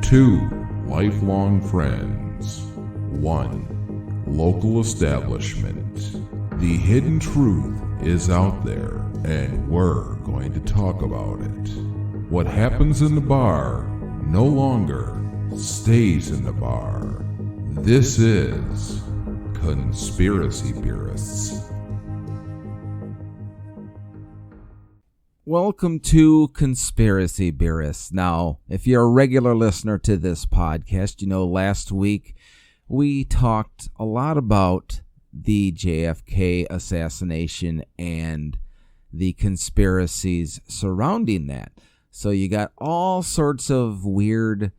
2 lifelong friends, 1 local establishment. The hidden truth is out there, and we're going to talk about it. What happens in the bar no longer stays in the bar. This is Conspiracy Beerists. Welcome to Conspiracy Beerists. Now, if you're a regular listener to this podcast, you know last week we talked a lot about the JFK assassination and the conspiracies surrounding that. So you got all sorts of weird,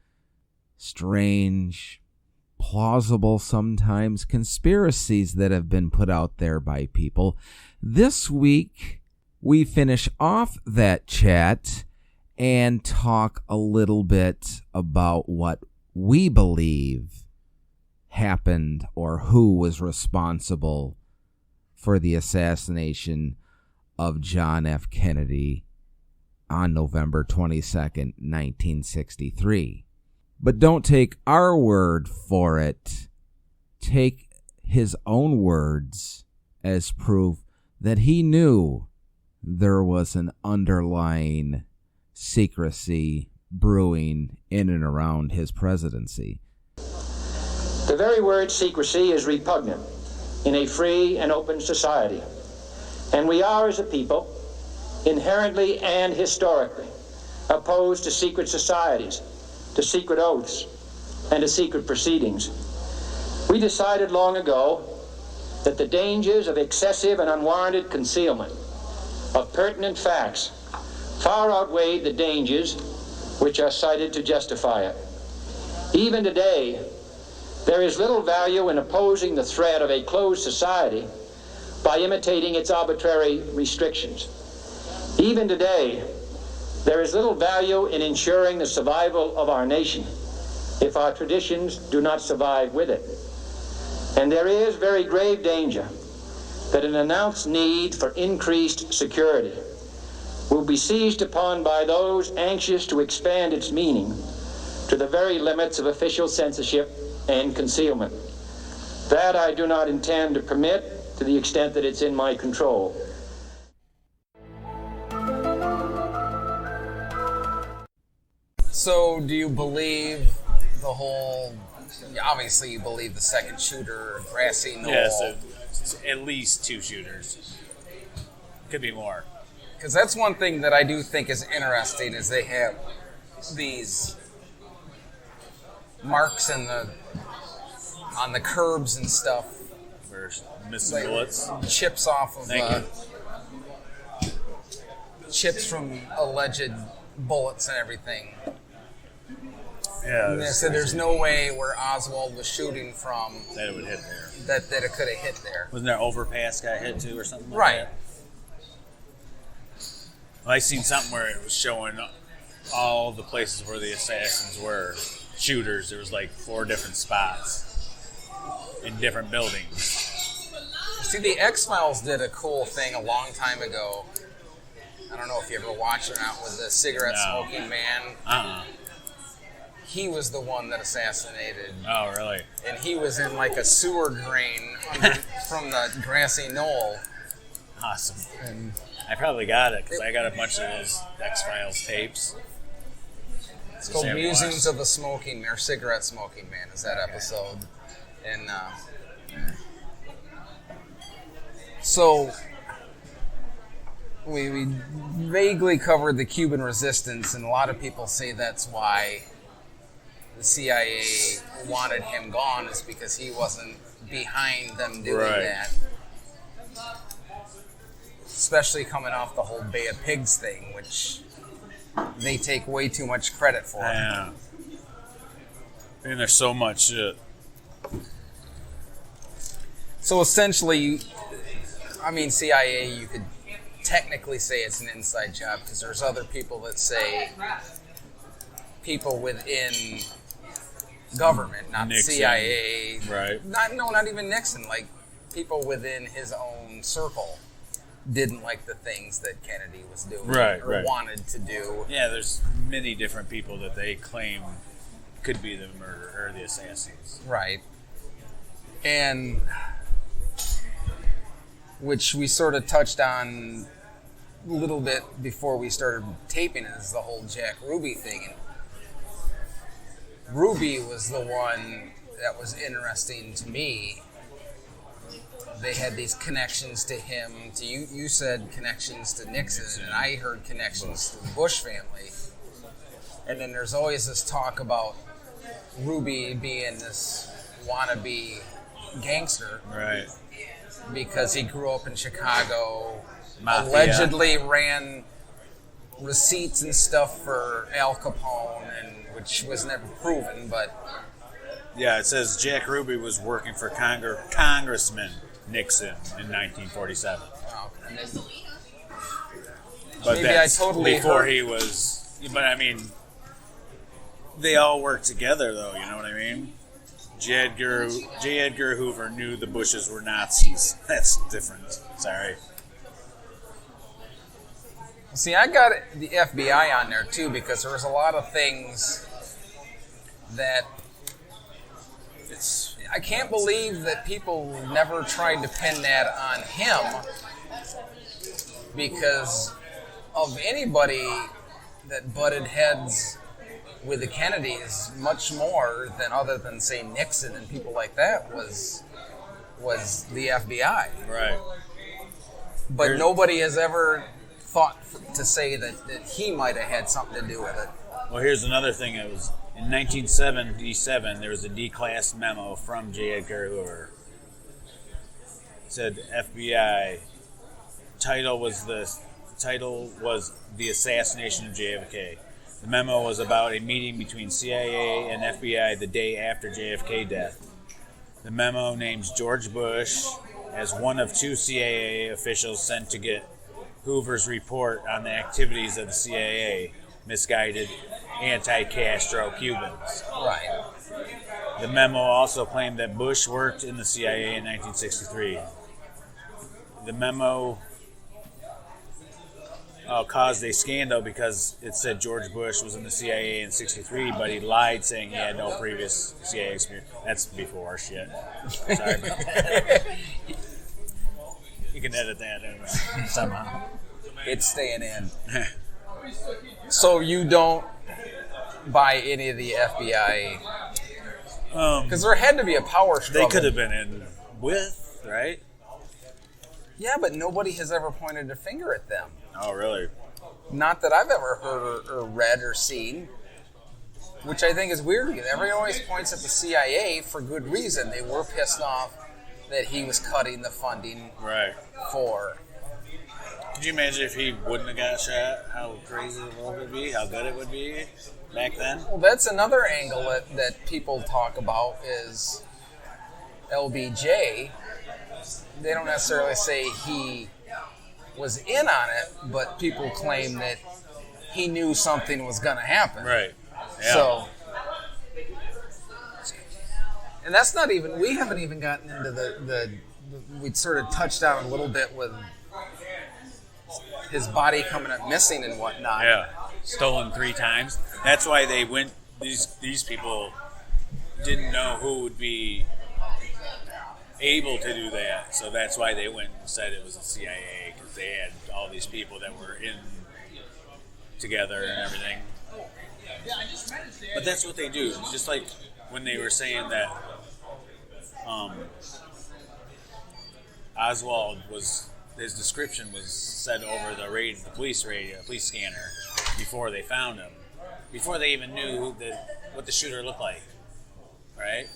strange, plausible sometimes conspiracies that have been put out there by people. This week, we finish off that chat and talk a little bit about what we believe happened or who was responsible for the assassination of John F. Kennedy on November 22nd, 1963. But don't take our word for it. Take his own words as proof that he knew there was an underlying secrecy brewing in and around his presidency. The very word secrecy is repugnant in a free and open society. And we are, as a people, inherently and historically opposed to secret societies, to secret oaths, and to secret proceedings. We decided long ago that the dangers of excessive and unwarranted concealment of pertinent facts far outweighed the dangers which are cited to justify it. Even today, there is little value in opposing the threat of a closed society by imitating its arbitrary restrictions. Even today, there is little value in ensuring the survival of our nation if our traditions do not survive with it. And there is very grave danger that an announced need for increased security will be seized upon by those anxious to expand its meaning to the very limits of official censorship and concealment. That I do not intend to permit to the extent that it's in my control. So, do you believe the whole... Obviously, you believe the second shooter, Grassy Knoll. Yeah, so at least 2 shooters. Could be more. Because that's one thing that I do think is interesting, is they have these marks on the curbs and stuff. We're missing bullets. Chips off of chips from alleged bullets and everything. Yeah. And they said there's no way where Oswald was shooting from that it would hit there. That it could have hit there. Wasn't there overpass got hit too or something like right. that? Well, I seen something where it was showing all the places where the assassins were shooters. There was like 4 different spots in different buildings. See, the X-Files did a cool thing a long time ago. I don't know if you ever watched it out with the cigarette-smoking man. He was the one that assassinated. Oh, really? And he was in like a sewer drain from the Grassy Knoll. Awesome. And I probably got it because I got a bunch of those X-Files tapes. It's called Musings of the Smoking Man, or Cigarette Smoking Man is that episode. And so we vaguely covered the Cuban resistance, and a lot of people say that's why the CIA wanted him gone, is because he wasn't behind them doing that. Especially coming off the whole Bay of Pigs thing, which they take way too much credit for. Yeah. And there's so much shit. So essentially, I mean, CIA, you could technically say it's an inside job, because there's other people that say people within government, not Nixon. CIA. Right. Not even Nixon. Like, people within his own circle didn't like the things that Kennedy was doing or wanted to do. Yeah, there's many different people that they claim could be the murderer or the assassins. Right. And which we sort of touched on a little bit before we started taping is the whole Jack Ruby thing. And Ruby was the one that was interesting to me. They had these connections to him. To you said connections to Nixon, and I heard connections to the Bush family. And then there's always this talk about Ruby being this wannabe gangster. Right. Because he grew up in Chicago, Mafia. allegedly ran receipts and stuff for Al Capone, which was never proven, but... Yeah, it says Jack Ruby was working for Congressman Nixon in 1947. Oh, and then, But maybe that's I totally before heard. he was... But, I mean, they all worked together, though, you know what I mean? J. Edgar Hoover knew the Bushes were Nazis. That's different. Sorry. See, I got the FBI on there, too, because there was a lot of things that... I can't believe that people never tried to pin that on him, because of anybody that butted heads with the Kennedys much more than other than, say, Nixon and people like that was the FBI. Right. But nobody has ever thought to say that he might have had something to do with it. Well, here's another thing. It was in 1977. There was a declassed memo from J. Edgar Hoover. It said FBI. Title was the assassination of JFK. The memo was about a meeting between CIA and FBI the day after JFK death. The memo names George Bush as one of two CIA officials sent to get Hoover's report on the activities of the CIA, misguided anti-Castro Cubans. Right. The memo also claimed that Bush worked in the CIA in 1963. The memo caused a scandal because it said George Bush was in the CIA in 63, but he lied saying he had no previous CIA experience. That's before shit. Sorry about that. You can edit that in somehow. It's staying in. So you don't buy any of the FBI? Because there had to be a power struggle. They could have been in with, right? Yeah, but nobody has ever pointed a finger at them. Oh, really? Not that I've ever heard or read or seen, which I think is weird because everyone always points at the CIA for good reason. They were pissed off that he was cutting the funding for... Could you imagine if he wouldn't have got shot? How crazy the world would be? How good it would be back then? Well, that's another angle that people talk about is LBJ. They don't necessarily say he was in on it, but people claim that he knew something was going to happen. Right. Yeah. So, and that's not even, we haven't even gotten into the we'd sort of touched on a little bit with his body coming up missing and whatnot. Yeah. Stolen 3 times. That's why they went, these people didn't know who would be able to do that. So that's why they went and said it was the CIA, because they had all these people that were in together and everything. But that's what they do. Just like when they were saying that Oswald was, his description was said over the police scanner before they found him, before they even knew what the shooter looked like, right?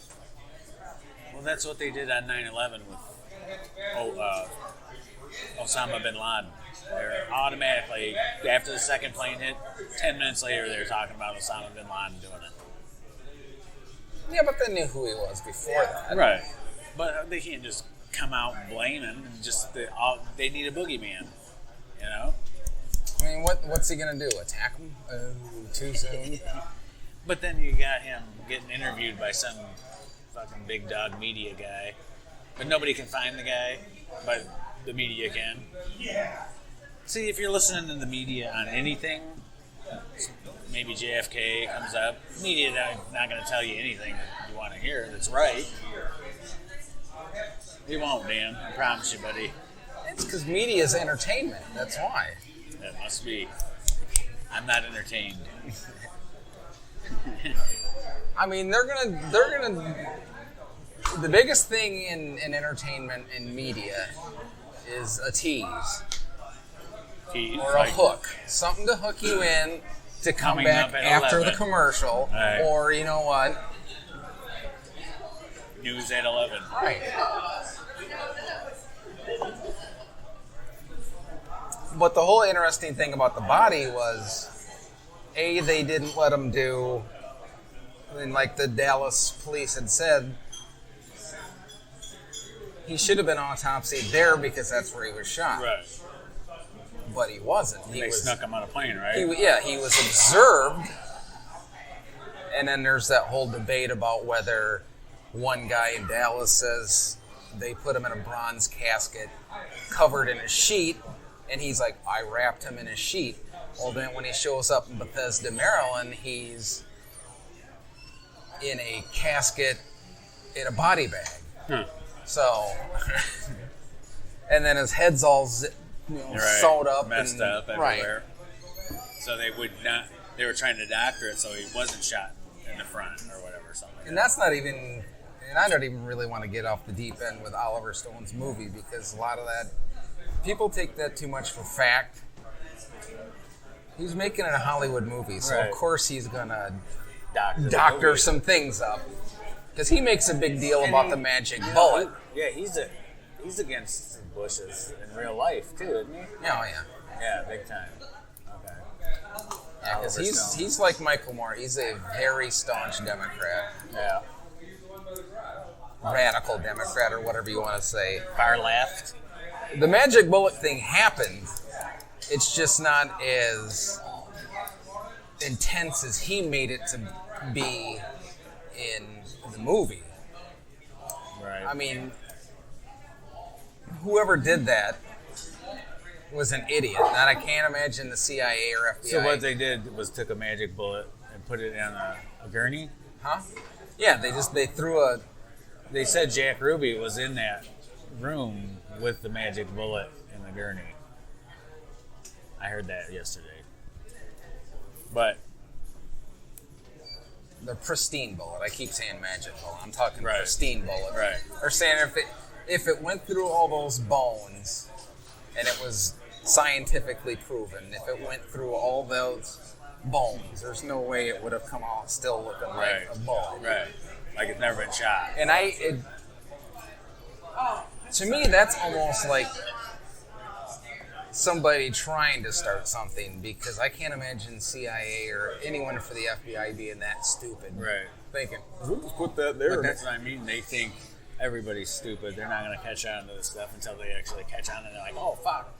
Well, that's what they did on 9/11 with Osama bin Laden. They're automatically, after the second plane hit, 10 minutes later, they were talking about Osama bin Laden doing it. Yeah, but they knew who he was before that. Right. But they can't just come out and blame him. They need a boogeyman, you know? I mean, what's he going to do? Attack him? Too soon? But then you got him getting interviewed by some fucking big dog media guy. But nobody can find the guy, but the media can. See, if you're listening to the media on anything, maybe JFK comes up. Media not going to tell you anything that you want to hear that's right. He won't, Dan. I promise you, buddy. It's because media is entertainment. That's why. That must be. I'm not entertained. I mean, they're gonna. The biggest thing in entertainment and media is a tease or a hook, something to hook you in to come Coming back up at after 11. the commercial, Right. or you know what? News at 11. Right. But the whole interesting thing about the body was, they didn't let him do, and like the Dallas police had said, he should have been autopsied there because that's where he was shot. Right. But he wasn't. They snuck him on a plane, right? He was observed, and then there's that whole debate about whether one guy in Dallas says they put him in a bronze casket covered in a sheet, and he's like, I wrapped him in a sheet. Well, then when he shows up in Bethesda, Maryland, he's in a casket in a body bag. Huh. So, and then his head's all sewed up. Messed up right. everywhere. So they would not, they were trying to doctor it so he wasn't shot in the front or whatever. Something like And that. that's not even, and I don't even really want to get off the deep end with Oliver Stone's movie because a lot of that, people take that too much for fact. He's making a Hollywood movie, so Right. of course he's going to Doctor the doctor movie. some things up. Because he makes a big deal about the magic bullet. Yeah, he's against the Bushes in real life too, isn't he? Oh, yeah. Yeah, big time. Okay. Yeah, because Oliver Stone. he's like Michael Moore. He's a very staunch Democrat. Yeah. Radical Democrat, or whatever you want to say. Far left. The magic bullet thing happened. It's just not as intense as he made it to be in the movie. Right. I mean, whoever did that was an idiot. And I can't imagine the CIA or FBI. So what they did was took a magic bullet and put it in a gurney. Huh? Yeah, they threw a. They said Jack Ruby was in that room with the magic bullet in the gurney. I heard that yesterday. But The pristine bullet. I keep saying magic bullet. I'm talking Right. pristine bullet. Right. They're saying if it went through all those bones and it was scientifically proven, if it went through all those bones, there's no way it would have come out still looking like Right. a bullet. right, like it's never been shot. And to me, that's almost like somebody trying to start something, because I can't imagine CIA or anyone for the FBI being that stupid. Right. Thinking, we'll just put that there. But that's what I mean. They think everybody's stupid. They're not going to catch on to this stuff until they actually catch on, and they're like, "Oh fuck."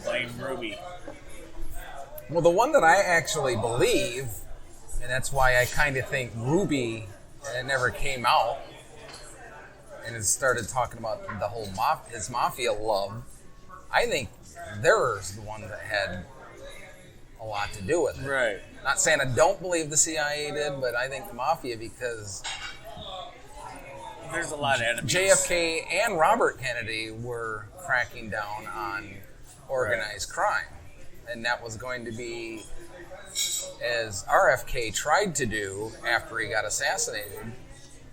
Blame Ruby. Well, the one that I actually believe, and that's why I kind of think Ruby, it never came out, and it started talking about the whole his mafia love. I think they're the one that had a lot to do with it. Right. Not saying I don't believe the CIA did, but I think the mafia, because There's a lot of enemies. JFK and Robert Kennedy were cracking down on organized crime. And that was going to be, as RFK tried to do after he got assassinated,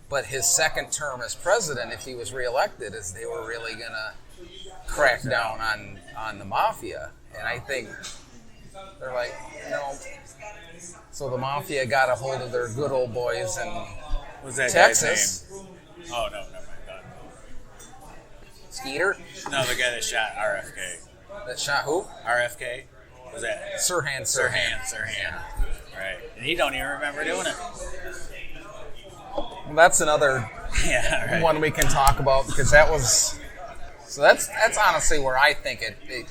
but his second term as president, if he was reelected, is they were really going to crack down on the mafia. And I think they're like, so the mafia got a hold of their good old boys in What's that Texas. guy's name? Oh, no, never mind. Skeeter, No, the guy that shot RFK. that shot who? RFK? Was that Sirhan. Sirhan. Right. And he don't even remember doing it. Well, that's another Yeah, right. one we can talk about, because that was, so that's honestly where I think it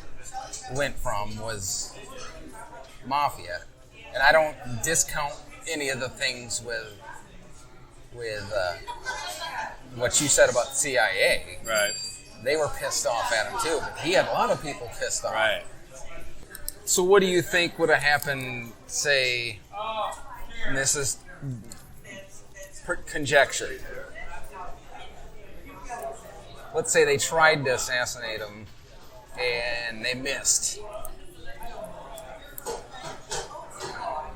went from, was mafia. And I don't discount any of the things with what you said about the CIA. Right. They were pissed off at him too, but he had a lot of people pissed off. Right. So what do you think would have happened, say, and this is conjecture. Let's say they tried to assassinate him and they missed.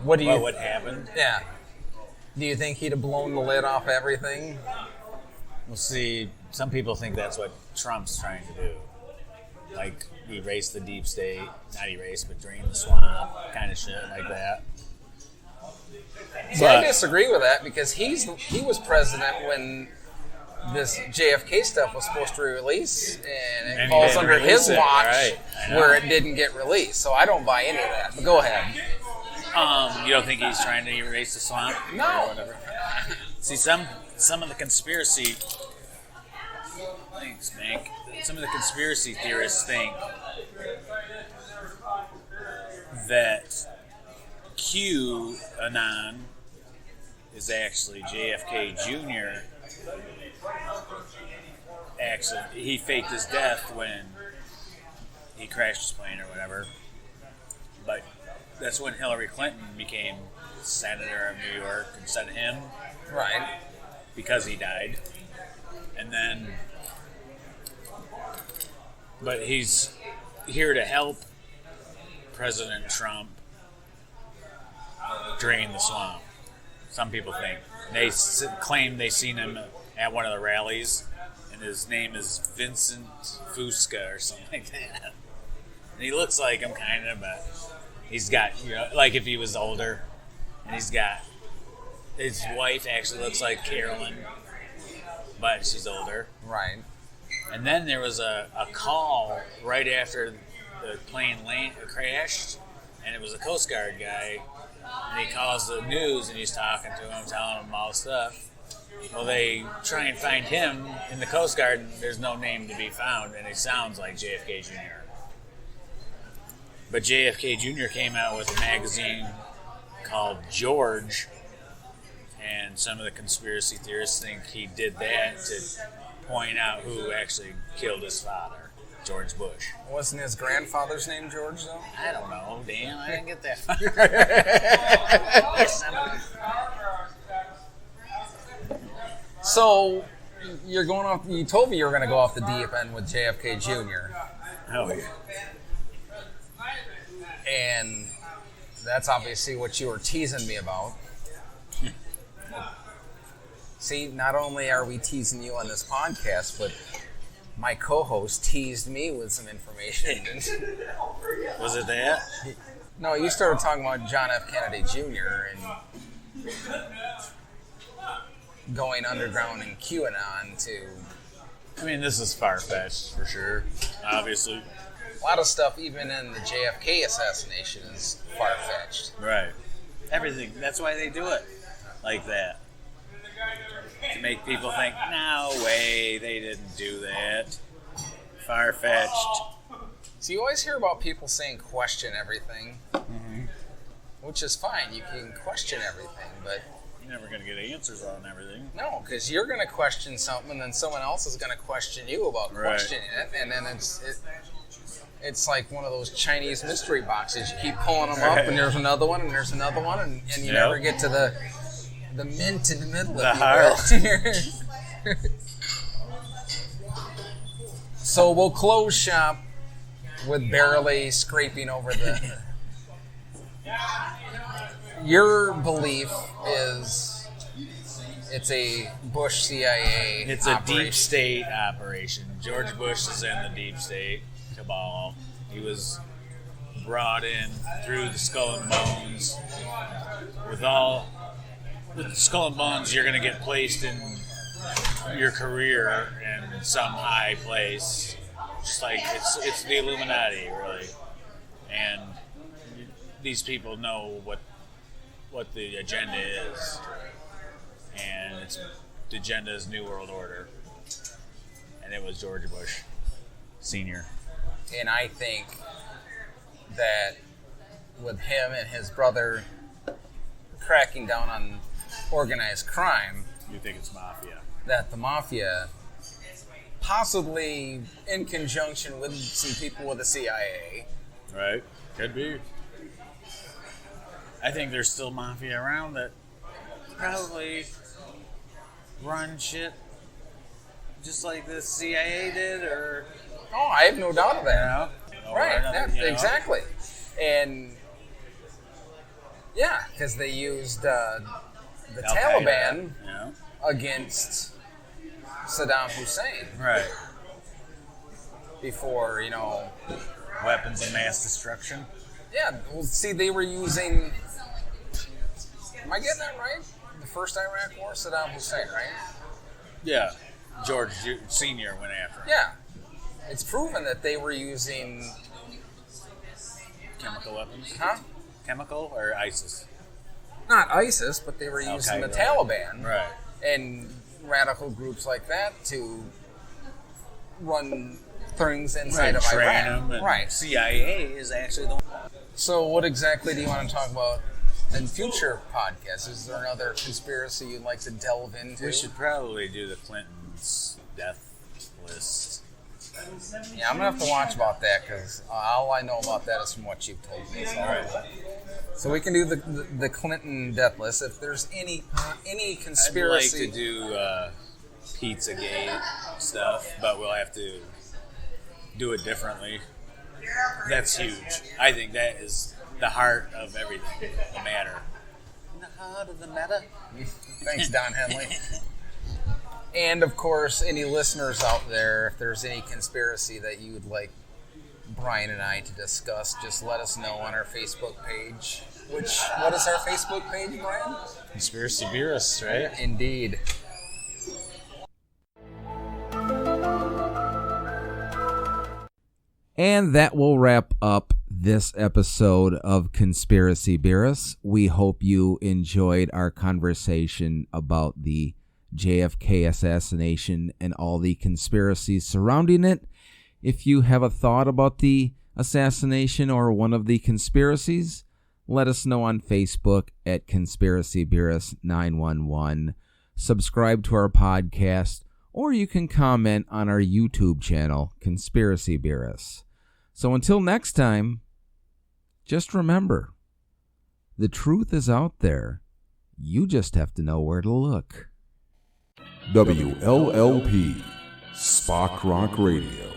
What happened? Yeah. Do you think he'd have blown the lid off everything? Well, see, some people think that's what Trump's trying to do. Like, erase the deep state. Not erase, but drain the swamp. Kind of shit like that. See, I disagree with that because he was president when this JFK stuff was supposed to release, and it falls under his watch where it didn't get released. So I don't buy any of that. But go ahead. You don't think he's trying to erase the swamp? No. Or whatever? See, some of the conspiracy... Thanks, Mank. Some of the conspiracy theorists think that QAnon is actually JFK Jr. Actually, he faked his death when he crashed his plane or whatever. But that's when Hillary Clinton became senator of New York instead of him. Right. Because he died. And then... But he's here to help President Trump drain the swamp. Some people think. They claim they seen him at one of the rallies, and his name is Vincent Fusca or something like that. And he looks like him kind of, but he's got, like if he was older, and he's got, his wife actually looks like Carolyn, but she's older. Right. And then there was a call right after the plane crashed, and it was a Coast Guard guy, and he calls the news, and he's talking to him, telling him all stuff. Well, they try and find him in the Coast Guard, and there's no name to be found, and it sounds like JFK Jr. But JFK Jr. came out with a magazine called George, and some of the conspiracy theorists think he did that to point out who actually killed his father, George Bush. Wasn't his grandfather's name George, though? I don't know. Damn, I didn't get that far. So, you're going off. You told me you were going to go off the deep end with JFK Jr. Oh, yeah. And that's obviously what you were teasing me about. See, not only are we teasing you on this podcast, but my co-host teased me with some information. Was it that? No, you started talking about John F. Kennedy Jr. and going underground in QAnon to... I mean, this is far-fetched, for sure, obviously. A lot of stuff, even in the JFK assassination, is far-fetched. Right. Everything. That's why they do it like that. To make people think, no way, they didn't do that. Far-fetched. So you always hear about people saying question everything, which is fine. You can question everything, but... You're never going to get answers on everything. No, because you're going to question something, and then someone else is going to question you about questioning it, and then it's like one of those Chinese mystery boxes. You keep pulling them up, and there's another one, and there's another one, and you never get to the mint in the middle of the heart. So we'll close shop with barely scraping over the... Your belief is it's a Bush CIA It's a deep state operation. George Bush is in the deep state cabal. He was brought in through the Skull and Bones. With the Skull and Bones, you're going to get placed in your career in some high place. Just like it's the Illuminati, really. And these people know what the agenda is. And the agenda is New World Order. And it was George Bush Sr. And I think that with him and his brother cracking down on organized crime... You think it's mafia? That the mafia, possibly in conjunction with some people with the CIA, Right. Could be. I think there's still mafia around that probably run shit just like the CIA did, or... Oh, I have no doubt of that. Right, you know? Exactly. And, yeah, because they used the Taliban against Saddam Hussein. Right. Before, Weapons of mass destruction. Yeah, well, see, they were using... Am I getting that right? The first Iraq War, Saddam Hussein, right? Yeah. George Sr. went after him. Yeah. It's proven that they were using... Chemical weapons? Huh? Chemical or ISIS? Not ISIS, but they were using the Taliban. Right. And radical groups like that to run things inside of train Iraq. them. And Right. CIA is actually the one. So what exactly do you want to talk about in future podcasts? Is there another conspiracy you'd like to delve into? We should probably do the Clintons' death list. Yeah, I'm going to have to watch about that because all I know about that is from what you've told me. So we can do the Clinton death list. If there's any conspiracy... I'd like to do Pizzagate stuff, but we'll have to do it differently. That's huge. I think that is the heart of everything, the matter. In the heart of the matter. Thanks, Don Henley. And, of course, any listeners out there, if there's any conspiracy that you would like Brian and I to discuss, just let us know on our Facebook page. What is our Facebook page, Brian? Conspiracy Beerists, right? Indeed. And that will wrap up this episode of Conspiracy Beerists. We hope you enjoyed our conversation about the JFK assassination and all the conspiracies surrounding it. If you have a thought about the assassination or one of the conspiracies, let us know on Facebook at Conspiracy Beerists 911. Subscribe to our podcast, or you can comment on our YouTube channel, Conspiracy Beerists. So until next time, just remember, the truth is out there. You just have to know where to look. WLLP Spock Rock Radio.